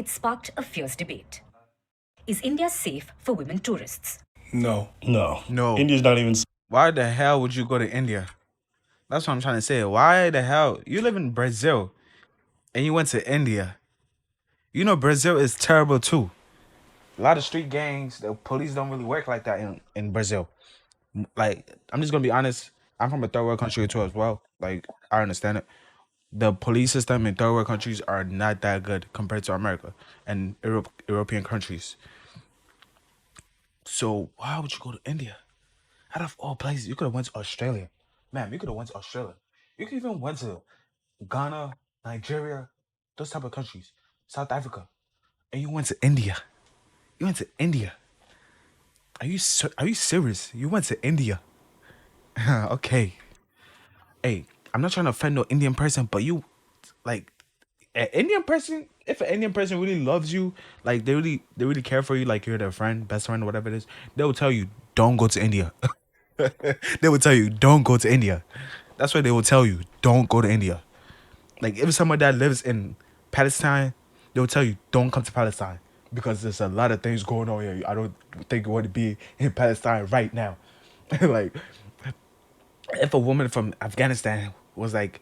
sparked a fierce debate. Is India safe for women tourists? No. No. India's not even. Why the hell would you go to India? That's what I'm trying to say. Why the hell? You live in Brazil and you went to India. You know Brazil is terrible too. A lot of street gangs, the police don't really work like that in Brazil. Like, I'm just gonna be honest. I'm from a third world country too as well. Like, I understand it. The police system in third world countries are not that good compared to America and European countries. So why would you go to India? Out of all places, you could have went to Australia. Man, you could have went to Australia. You could even went to Ghana, Nigeria, those type of countries. South Africa. And you went to India. You went to India. Are you serious? You went to India. Okay. Hey, I'm not trying to offend no Indian person, but you like an Indian person, if an Indian person really loves you, like they really care for you, like you're their friend, best friend, whatever it is, they will tell you, don't go to India. They will tell you, don't go to India. That's what they will tell you. Don't go to India. Like if someone that lives in Palestine, they will tell you, don't come to Palestine. Because there's a lot of things going on here. I don't think you want to be in Palestine right now. Like if a woman from Afghanistan was like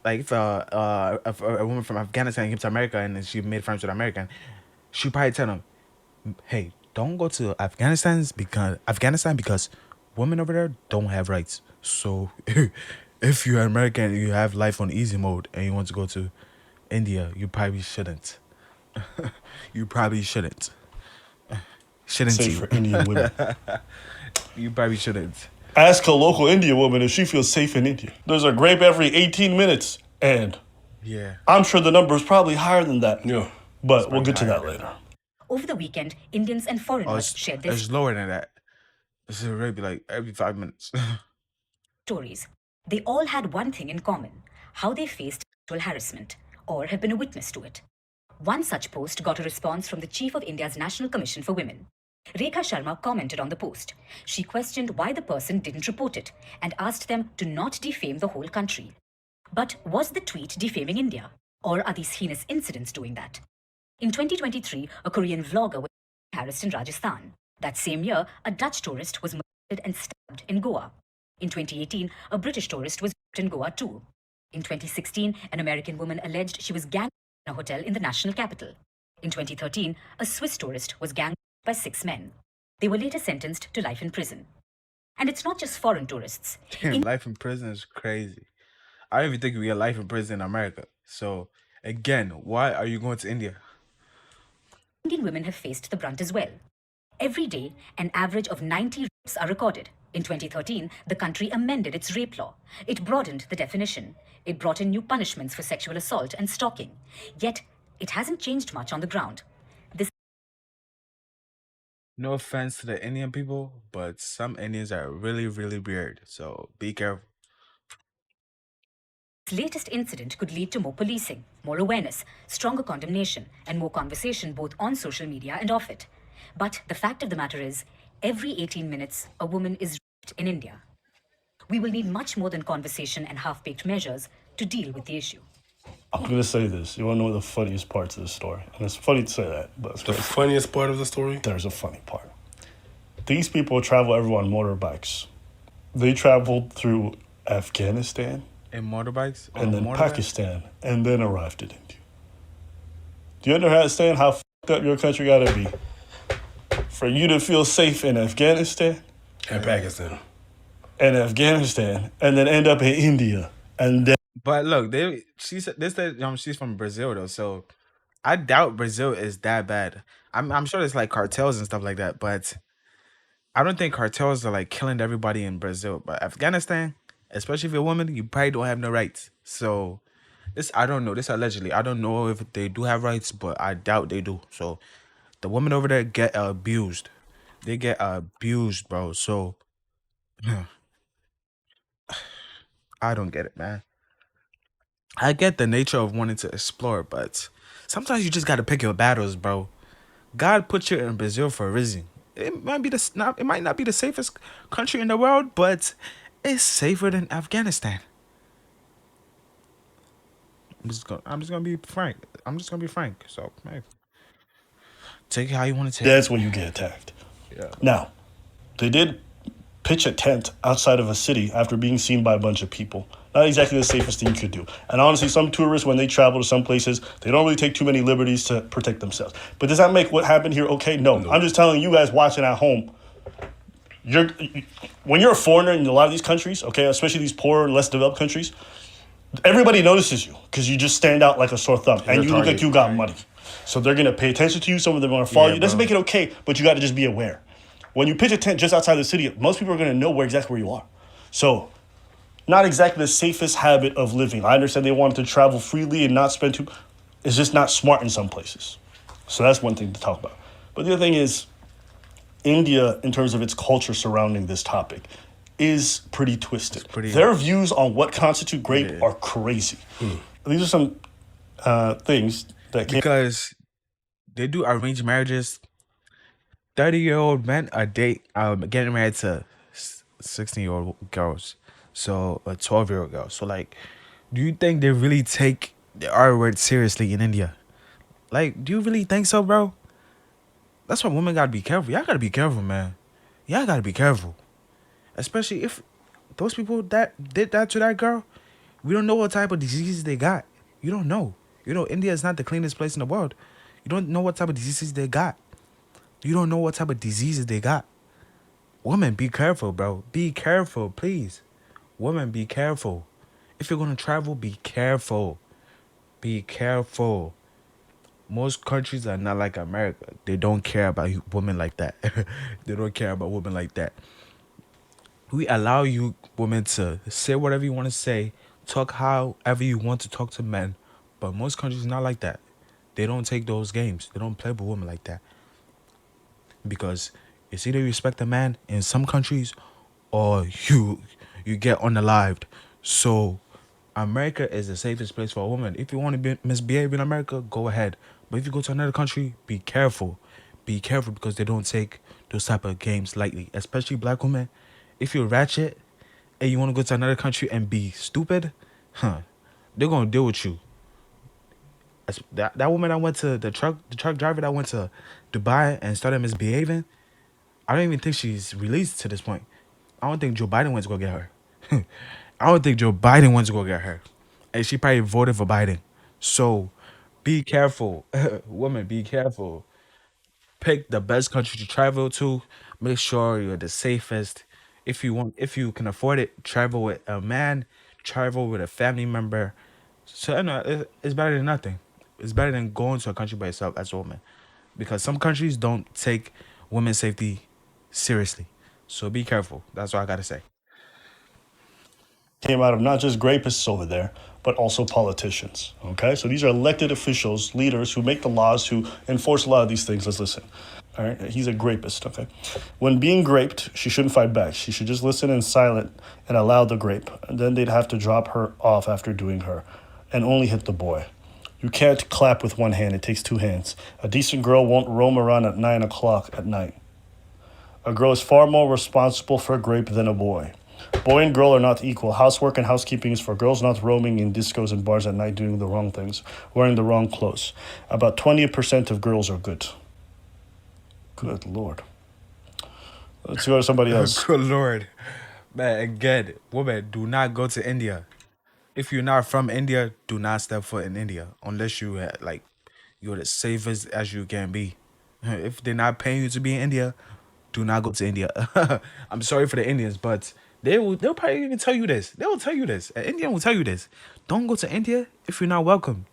like if a woman from Afghanistan came to America and then she made friends with an American, she probably tell them, "Hey, don't go to Afghanistan because women over there don't have rights. So if you're American and you have life on easy mode and you want to go to India, you probably shouldn't. You probably shouldn't. Shouldn't Safe you? for Indian women. You probably shouldn't." Ask a local Indian woman if she feels safe in India. There's a rape every 18 minutes, and Yeah. I'm sure the number is probably higher than that. Yeah. But we'll get to higher that than later. Over the weekend, Indians and Oh, foreigners shared their it's lower than that. It's already like every 5 minutes. stories. They all had one thing in common: how they faced sexual harassment or have been a witness to it. One such post got a response from the chief of India's National Commission for Women. Rekha Sharma commented on the post. She questioned why the person didn't report it and asked them to not defame the whole country. But was the tweet defaming India? Or are these heinous incidents doing that? In 2023, a Korean vlogger was harassed in Rajasthan. That same year, a Dutch tourist was murdered and stabbed in Goa. In 2018, a British tourist was raped in Goa too. In 2016, an American woman alleged she was ganged in a hotel in the national capital. In 2013, a Swiss tourist was ganged by 6 men. They were later sentenced to life in prison. And it's not just foreign tourists. Damn, life in prison is crazy. I don't even think we get life in prison in America. So again, why are you going to India? Indian women have faced the brunt as well. Every day, an average of 90 rapes are recorded. In 2013, the country amended its rape law. It broadened the definition. It brought in new punishments for sexual assault and stalking. Yet, it hasn't changed much on the ground. This No offense to the Indian people, but some Indians are really, really weird. So be careful. latest incident could lead to more policing, more awareness, stronger condemnation, and more conversation both on social media and off it. But the fact of the matter is, every 18 minutes, a woman is raped in India. We will need much more than conversation and half-baked measures to deal with the issue. I'm going to say this. You want to know the funniest parts of the story? And it's funny to say that, but it's The crazy. funniest part of the story? There's a funny part. These people travel everywhere on motorbikes. They traveled through Afghanistan In motorbikes? and then motorbikes? Pakistan and then arrived in India. Do you understand how fucked up your country got to be for you to feel safe in Afghanistan And Pakistan. and then end up in India and then But look, she said she's from Brazil though, so I doubt Brazil is that bad. I'm sure there's like cartels and stuff like that, but I don't think cartels are like killing everybody in Brazil. But Afghanistan, especially if you're a woman, you probably don't have no rights. So this I don't know. This allegedly. I don't know if they do have rights, but I doubt they do. So the women over there get abused. They get abused, bro. So I don't get it, man. I get the nature of wanting to explore, but sometimes you just gotta pick your battles, bro. God put you in Brazil for a reason. It might not be the safest country in the world, but it's safer than Afghanistan. I'm just gonna be frank. So hey, Take it how you want to take it. That's when you get attacked. Yeah, bro. Now, they did pitch a tent outside of a city after being seen by a bunch of people. Not exactly the safest thing you could do. And honestly, some tourists, when they travel to some places, they don't really take too many liberties to protect themselves. But does that make what happened here okay? No. I'm just telling you guys watching at home, you're when you're a foreigner in a lot of these countries, okay, especially these poorer, less developed countries, everybody notices you because you just stand out like a sore thumb You're and a you look like target. you got money. So they're gonna pay attention to you. Some of them are gonna follow Yeah, you. It doesn't bro. make it okay, but you got to just be aware. When you pitch a tent just outside the city, most people are gonna know where exactly where you are. So not exactly the safest habit of living. I understand they wanted to travel freely and not spend too. It's just not smart in some places. So that's one thing to talk about. But the other thing is, India, in terms of its culture surrounding this topic, is pretty It's twisted. pretty. Their views on what constitute It grape is. are crazy. These are some things that came Because they do arranged marriages. 30-year-old men are getting married to 16-year-old girls. So a 12-year-old girl. So like, do you think they really take the R word seriously in India? Like, do you really think so, bro? That's why women gotta be careful. Y'all gotta be careful, man. Y'all gotta be careful. Especially if those people that did that to that girl, we don't know what type of diseases they got. You don't know. You know, India is not the cleanest place in the world. You don't know what type of diseases they got. You don't know what type of diseases they got. Women, be careful, bro. Be careful, please. Women, be careful. If you're gonna travel, be careful. Be careful. Most countries are not like America. They don't care about women like that. They don't care about women like that. We allow you women to say whatever you want to say, talk however you want to talk to men, but most countries not like that. They don't take those games. They don't play with women like that because it's either you respect a man in some countries or you get unalived. So America is the safest place for a woman. If you want to misbehave in America, go ahead. But if you go to another country, be careful. Be careful because they don't take those type of games lightly, especially black women. If you're ratchet and you want to go to another country and be stupid, they're gonna deal with you. That woman that went to the truck driver that went to Dubai and started misbehaving, I don't even think she's released to this point. I don't think Joe Biden went to go get her. I don't think Joe Biden went to go get her. And she probably voted for Biden. So be careful. Woman, be careful. Pick the best country to travel to. Make sure you're the safest. If you can afford it, travel with a man, travel with a family member. So I know it's better than nothing. It's better than going to a country by yourself as a woman, because some countries don't take women's safety seriously. So be careful. That's what I gotta say. came out of not just rapists over there, but also politicians. Okay, so these are elected officials, leaders who make the laws, who enforce a lot of these things. Let's listen. All right, he's a grapist. Okay, when being graped, she shouldn't fight back. She should just listen in silent and allow the grape. And then they'd have to drop her off after doing her, and only hit the boy. You can't clap with one hand. It takes two hands. A decent girl won't roam around at 9 o'clock at night. A girl is far more responsible for a grape than a boy. Boy and girl are not equal. Housework and housekeeping is for girls, not roaming in discos and bars at night doing the wrong things, wearing the wrong clothes. About 20% of girls are good. Good Lord. Let's go to somebody else. Good Lord. Man, again, woman, do not go to India. If you're not from India, do not step foot in India unless you're the safest as you can be. If they're not paying you to be in India, do not go to India. I'm sorry for the Indians, but they'll probably even tell you this. They will tell you this. An Indian will tell you this. Don't go to India if you're not welcome.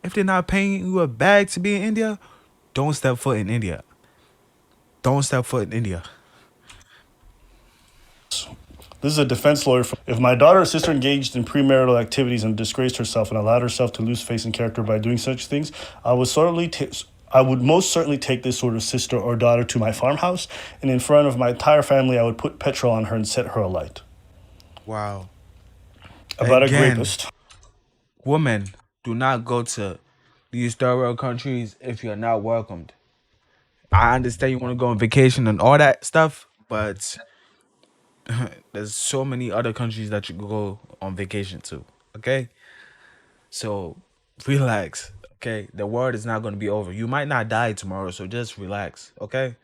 If they're not paying you a bag to be in India, don't step foot in India. Don't step foot in India. This is a defense lawyer. If my daughter or sister engaged in premarital activities and disgraced herself and allowed herself to lose face and character by doing such things, I would most certainly take this sort of sister or daughter to my farmhouse, and in front of my entire family, I would put petrol on her and set her alight. Wow. About a Again, grapist. women, do not go to these third world countries if you're not welcomed. I understand you want to go on vacation and all that stuff, but there's so many other countries that you could go on vacation to. Okay, so relax. Okay, the world is not going to be over. You might not die tomorrow, so just relax. Okay.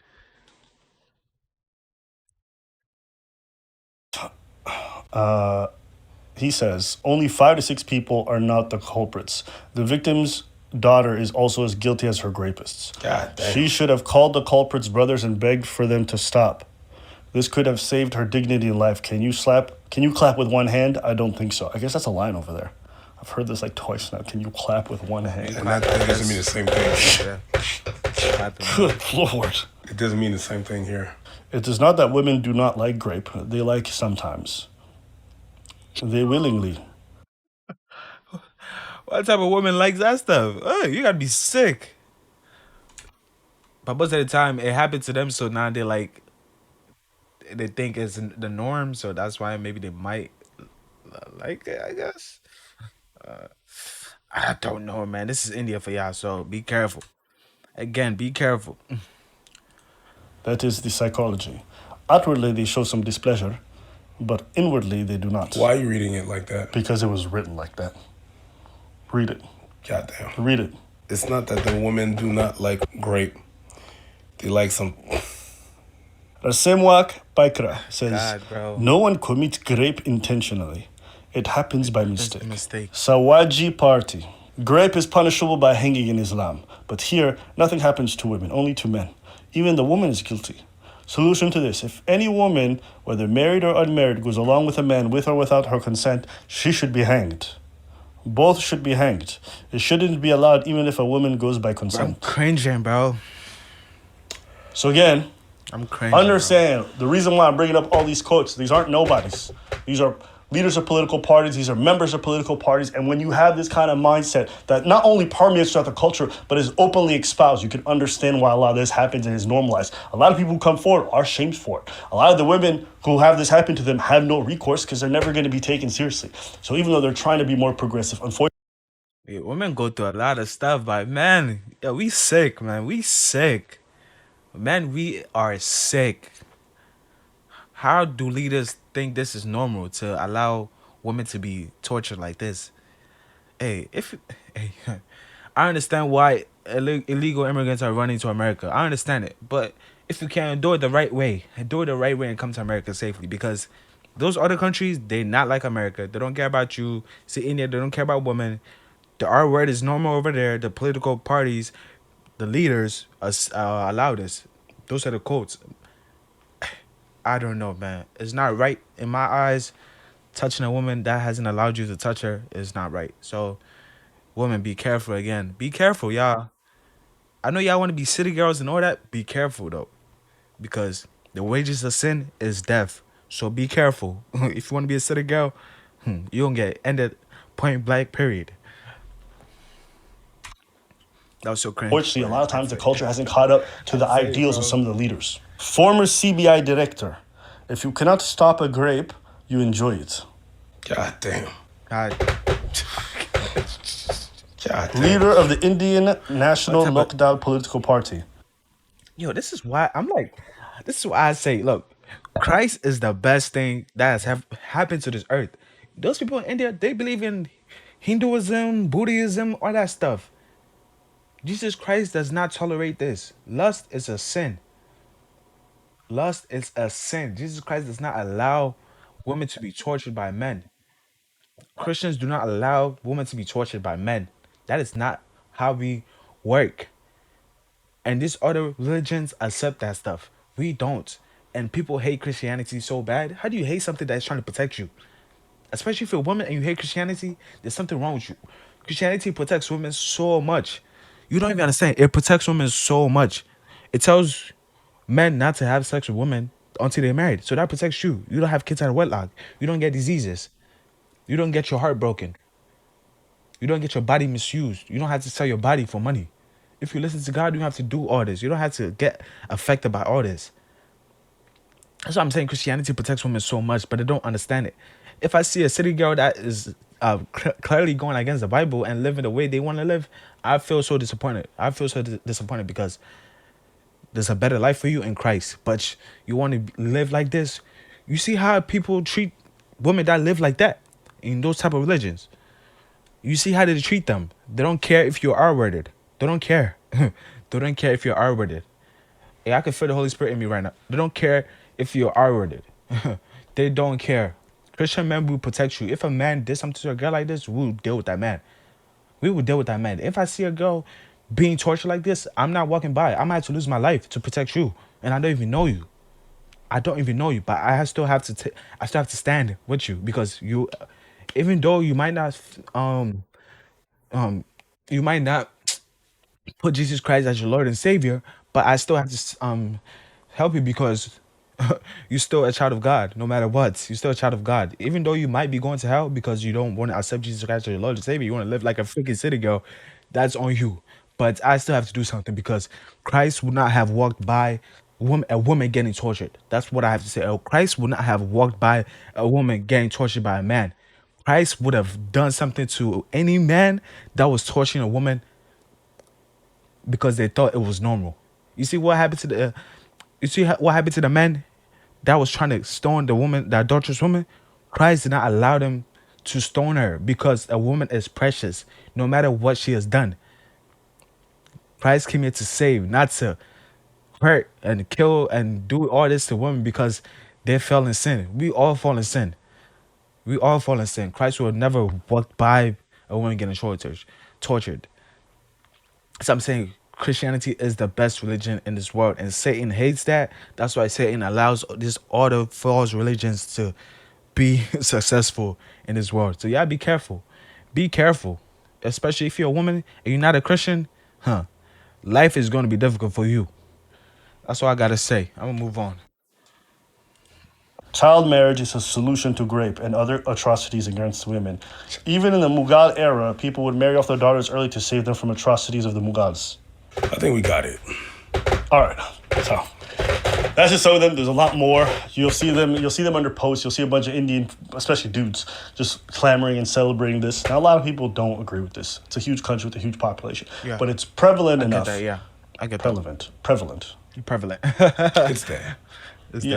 He says only 5 to 6 people are not the culprits. The victim's daughter is also as guilty as her rapists. God damn. She should have called the culprits' brothers and begged for them to stop. This could have saved her dignity in life. Can you clap with one hand? I don't think so. I guess that's a line over there. I've heard this like twice now. Can you clap with one hand? And that doesn't mean the same thing. Yeah. Good Lord. It doesn't mean the same thing here. It is not that women do not like grape. They like sometimes. They willingly. What type of woman likes that stuff? Oh, you gotta be sick. But most of the time, it happened to them, so now they think it's the norm, so that's why maybe they might like it, I guess. I don't know, man. This is India for y'all, so be careful. Again, be careful. That is the psychology. Outwardly, they show some displeasure, but inwardly, they do not. Why are you reading it like that? Because it was written like that. Read it. Goddamn. Read it. It's not that the women do not like grape. They like some. Rasemwak Paikra says, God, bro. no one commits grape intentionally. It happens by mistake. mistake. Sawaji Party. Grape is punishable by hanging in Islam. But here, nothing happens to women, only to men. Even the woman is guilty. Solution to this: if any woman, whether married or unmarried, goes along with a man with or without her consent, she should be hanged. Both should be hanged. It shouldn't be allowed even if a woman goes by I'm consent. cringing, bro. So again, I'm cringing. understand the reason why I'm bringing up all these quotes. These aren't nobodies. These are leaders of political parties. These are members of political parties. And when you have this kind of mindset that not only permeates throughout the culture, but is openly espoused, you can understand why a lot of this happens and is normalized. A lot of people who come forward are shamed for it. A lot of the women who have this happen to them have no recourse because they're never going to be taken seriously. So even though they're trying to be more progressive, unfortunately, Yeah, women go through a lot of stuff, but man, yeah, we sick, man. We sick. Man, we are sick. How do leaders think this is normal to allow women to be tortured like this? Hey, hey, I understand why illegal immigrants are running to America. I understand it, but if you can do it the right way, do it the right way and come to America safely, because those other countries, they not like America. They don't care about you. See, India, they don't care about women. The R word is normal over there. The political parties, the leaders allow this. Those are the quotes. I don't know, man. It's not right in my eyes. Touching a woman that hasn't allowed you to touch her is not right. So, women, be careful again. Be careful, y'all. I know y'all want to be city girls and all that. Be careful, though. Because the wages of sin is death. So be careful. If you want to be a city girl, you don't get ended point blank, period. That was so cringe. a lot of times the culture hasn't caught up to the ideals of some of the leaders. Former CBI director: if you cannot stop a grape, you enjoy it. God damn. God. God damn. Leader of the Indian National What type Lokdal political party. Yo, this is why this is why I say, look, Christ is the best thing that has happened to this earth. Those people in India, they believe in Hinduism, Buddhism, all that stuff. Jesus Christ does not tolerate this. Lust is a sin. Lust is a sin. Jesus Christ does not allow women to be tortured by men. Christians do not allow women to be tortured by men. That is not how we work. And these other religions accept that stuff. We don't. And people hate Christianity so bad. How do you hate something that's trying to protect you? Especially if you're a woman and you hate Christianity, there's something wrong with you. Christianity protects women so much. You don't even understand. It protects women so much. It tells men not to have sex with women until they're married. So that protects you. You don't have kids out of wedlock. You don't get diseases. You don't get your heart broken. You don't get your body misused. You don't have to sell your body for money. If you listen to God, you don't have to do all this. You don't have to get affected by all this. That's why I'm saying Christianity protects women so much, but they don't understand it. If I see a city girl that is clearly going against the Bible and living the way they want to live, I feel so disappointed. I feel so disappointed because there's a better life for you in Christ, but you want to live like this. You see how people treat women that live like that in those type of religions. You see how they treat them. They don't care if you're R-worded. They don't care. They don't care if you're R-worded. Hey, I can feel the Holy Spirit in me right now. They don't care if you're R-worded. They don't care. Christian men will protect you. If a man did something to a girl like this, we'll deal with that man. We will deal with that man. If I see a girl being tortured like this, I'm not walking by. I might have to lose my life to protect you, and I don't even know you. I don't even know you, but I still have to stand with you because you, even though you might not put Jesus Christ as your Lord and Savior, but I still have to help you because you're still a child of God. No matter what, you're still a child of God. Even though you might be going to hell because you don't want to accept Jesus Christ as your Lord and Savior, you want to live like a freaking city girl. That's on you. But I still have to do something because Christ would not have walked by a woman getting tortured. That's what I have to say. Christ would not have walked by a woman getting tortured by a man. Christ would have done something to any man that was torturing a woman because they thought it was normal. You see what happened to what happened to the man that was trying to stone the woman, the adulterous woman? Christ did not allow them to stone her because a woman is precious, no matter what she has done. Christ came here to save, not to hurt and kill and do all this to women because they fell in sin. We all fall in sin. We all fall in sin. Christ will never walk by a woman getting tortured. So I'm saying Christianity is the best religion in this world, and Satan hates that. That's why Satan allows this all the false religions to be successful in this world. So yeah, be careful. Be careful. Especially if you're a woman and you're not a Christian, life is going to be difficult for you. That's all I gotta say. I'm gonna move on. Child marriage is a solution to rape and other atrocities against women. Even in the Mughal era, people would marry off their daughters early to save them from atrocities of the Mughals. I think we got it. All right, so that's just some of them. There's a lot more. You'll see them under posts. You'll see a bunch of Indian, especially dudes, just clamoring and celebrating this. Now, a lot of people don't agree with this. It's a huge country with a huge population, but it's prevalent enough. Get that, yeah. I get prevalent. Prevalent. It's there.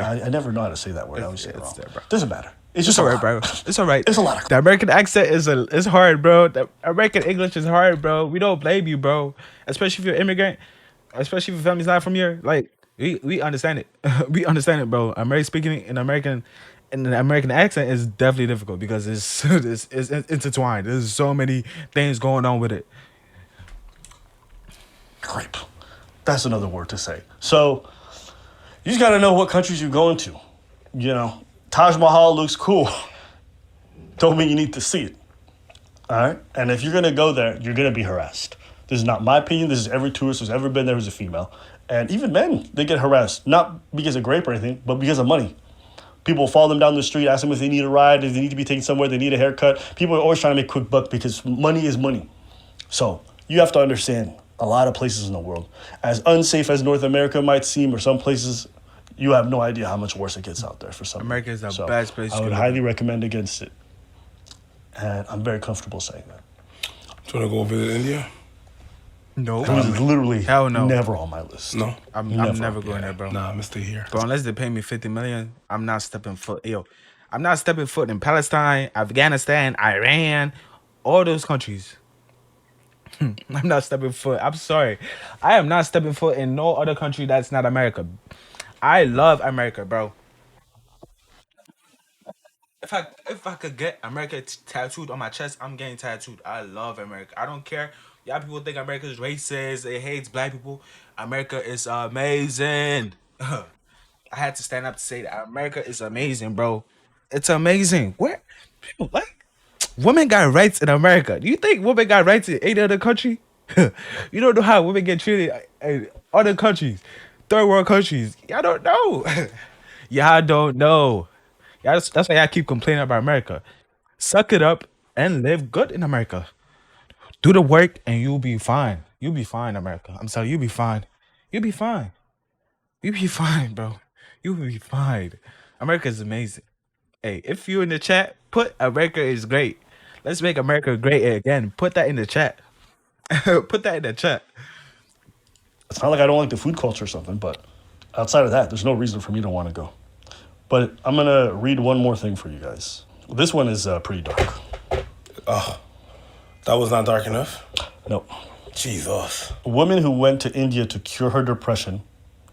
I never know how to say that word. I always say it wrong. there, bro. Doesn't matter. It's just It's alright, bro. It's alright. It's a lot of. The American accent is hard, bro. The American English is hard, bro. We don't blame you, bro. Especially if you're an immigrant. Especially if your family's not from here. Like we understand it. We understand it, bro. American speaking in an American accent is definitely difficult because it's intertwined. There's so many things going on with it. Grape. That's another word to say. So you just got to know what countries you're going to. You know, Taj Mahal looks cool. Don't mean you need to see it. All right? And if you're going to go there, you're going to be harassed. This is not my opinion. This is every tourist who's ever been there who's a female. And even men, they get harassed. Not because of grape or anything, but because of money. People follow them down the street, ask them if they need a ride, if they need to be taken somewhere, they need a haircut. People are always trying to make quick buck because money is money. So you have to understand a lot of places in the world, as unsafe as North America might seem, or some places, you have no idea how much worse it gets out there for some. America is the best place. I would highly recommend against it, and I'm very comfortable saying that. Do you want to go visit India? No, It was literally hell no. never on my list. No. I'm Never. never going there, bro. Nah, I'm gonna stay here. Bro, unless they pay me 50 million, I'm not stepping foot. I'm not stepping foot in Palestine, Afghanistan, Iran, all those countries. I'm not stepping foot. I'm sorry. I am not stepping foot in no other country that's not America. I love America, bro. If I could get America tattooed on my chest, I'm getting tattooed. I love America. I don't care. Y'all people think America is racist. It hates black people. America is amazing. I had to stand up to say that America is amazing, bro. It's amazing. Where people like women got rights in America. Do you think women got rights in any other country? You don't know how women get treated in other countries, third world countries. Y'all don't know. Y'all don't know. Yeah, that's why I keep complaining about America. Suck it up and live good in America. Do the work and you'll be fine. You'll be fine, America. I'm sorry, you'll be fine. You'll be fine. You'll be fine, bro. You'll be fine. America is amazing. Hey, if you in the chat, put America is great. Let's make America great again. Put that in the chat. Put that in the chat. It's not like I don't like the food culture or something, but outside of that, there's no reason for me to want to go. But I'm going to read one more thing for you guys. This one is pretty dark. That was not dark enough. No. Jesus. A woman who went to India to cure her depression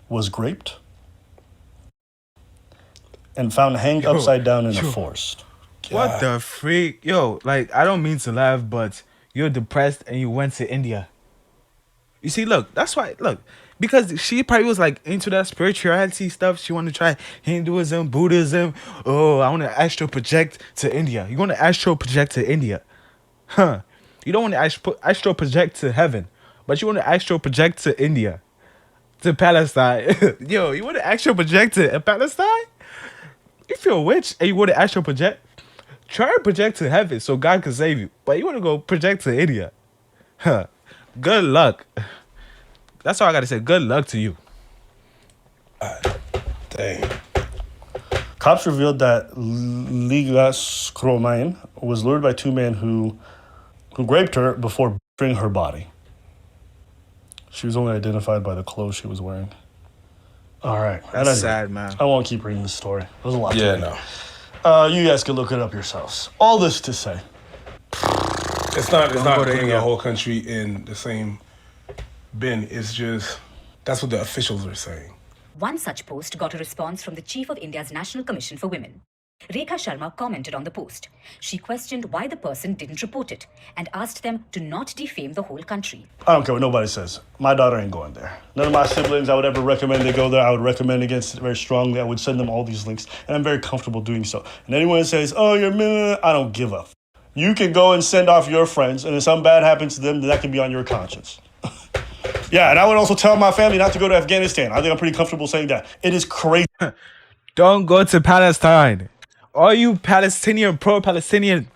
was raped and found hanged Yo, upside down in a yo, forest. what the freak? Yo, like, I don't mean to laugh, but you're depressed and you went to India. You see, look, that's why, look, because she probably was like into that spirituality stuff. She wanted to try Hinduism, Buddhism. Oh, I want to astral project to India. You want to astral project to India. Huh. You don't want to astral project to heaven, but you want to astral project to India, to Palestine. Yo, you want to astral project to Palestine? If you're a witch and you want to astral project, try to project to heaven so God can save you. But you want to go project to India. Huh. Good luck. That's all I got to say. Good luck to you. Dang. Cops revealed that Ligas Kromain was lured by two men who raped her before butchering her body. She was only identified by the clothes she was wearing. All right. That's sad, man. I won't keep reading the story. There's a lot Yeah, to read. no. You guys can look it up yourselves. All this to say, It's not go to putting India. a whole country in the same bin. It's just that's what the officials are saying. One such post got a response from the chief of India's National Commission for Women. Rekha Sharma commented on the post. She questioned why the person didn't report it and asked them to not defame the whole country. I don't care what nobody says. My daughter ain't going there. None of my siblings I would ever recommend they go there. I would recommend against it very strongly. I would send them all these links, and I'm very comfortable doing so. And anyone that says, oh, you're I don't give a You can go and send off your friends, and if something bad happens to them, then that can be on your conscience. Yeah, and I would also tell my family not to go to Afghanistan. I think I'm pretty comfortable saying that. It is crazy. Don't go to Palestine. All you Palestinian, pro-Palestinian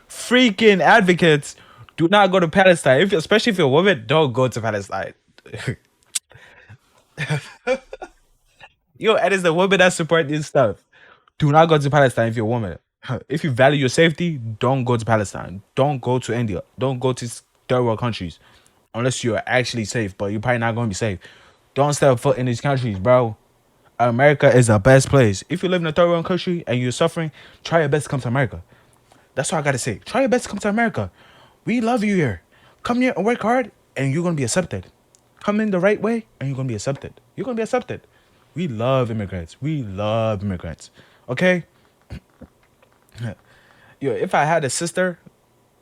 freaking advocates, do not go to Palestine. Especially if you're a woman, don't go to Palestine. Yo, and it's the women that support this stuff. Do not go to Palestine if you're a woman. If you value your safety, don't go to Palestine. Don't go to India. Don't go to third world countries. Unless you're actually safe, but you're probably not going to be safe. Don't step foot in these countries, bro. America is the best place. If you live in a third world country and you're suffering, try your best to come to America. That's all I gotta say. Try your best to come to America. We love you here. Come here and work hard, and you're gonna be accepted. Come in the right way, and you're gonna be accepted. You're gonna be accepted. We love immigrants. We love immigrants. Okay? Yo, if I had a sister,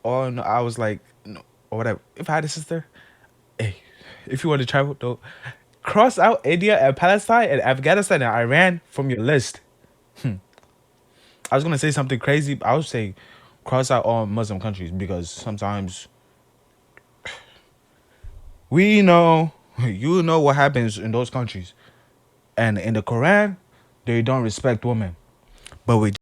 or no, I was like, no, or whatever. If I had a sister, hey, if you want to travel, though, cross out India and Palestine and Afghanistan and Iran from your list. I was gonna say something crazy. But I would say cross out all Muslim countries because sometimes we know, you know what happens in those countries, and in the Quran, they don't respect women, but we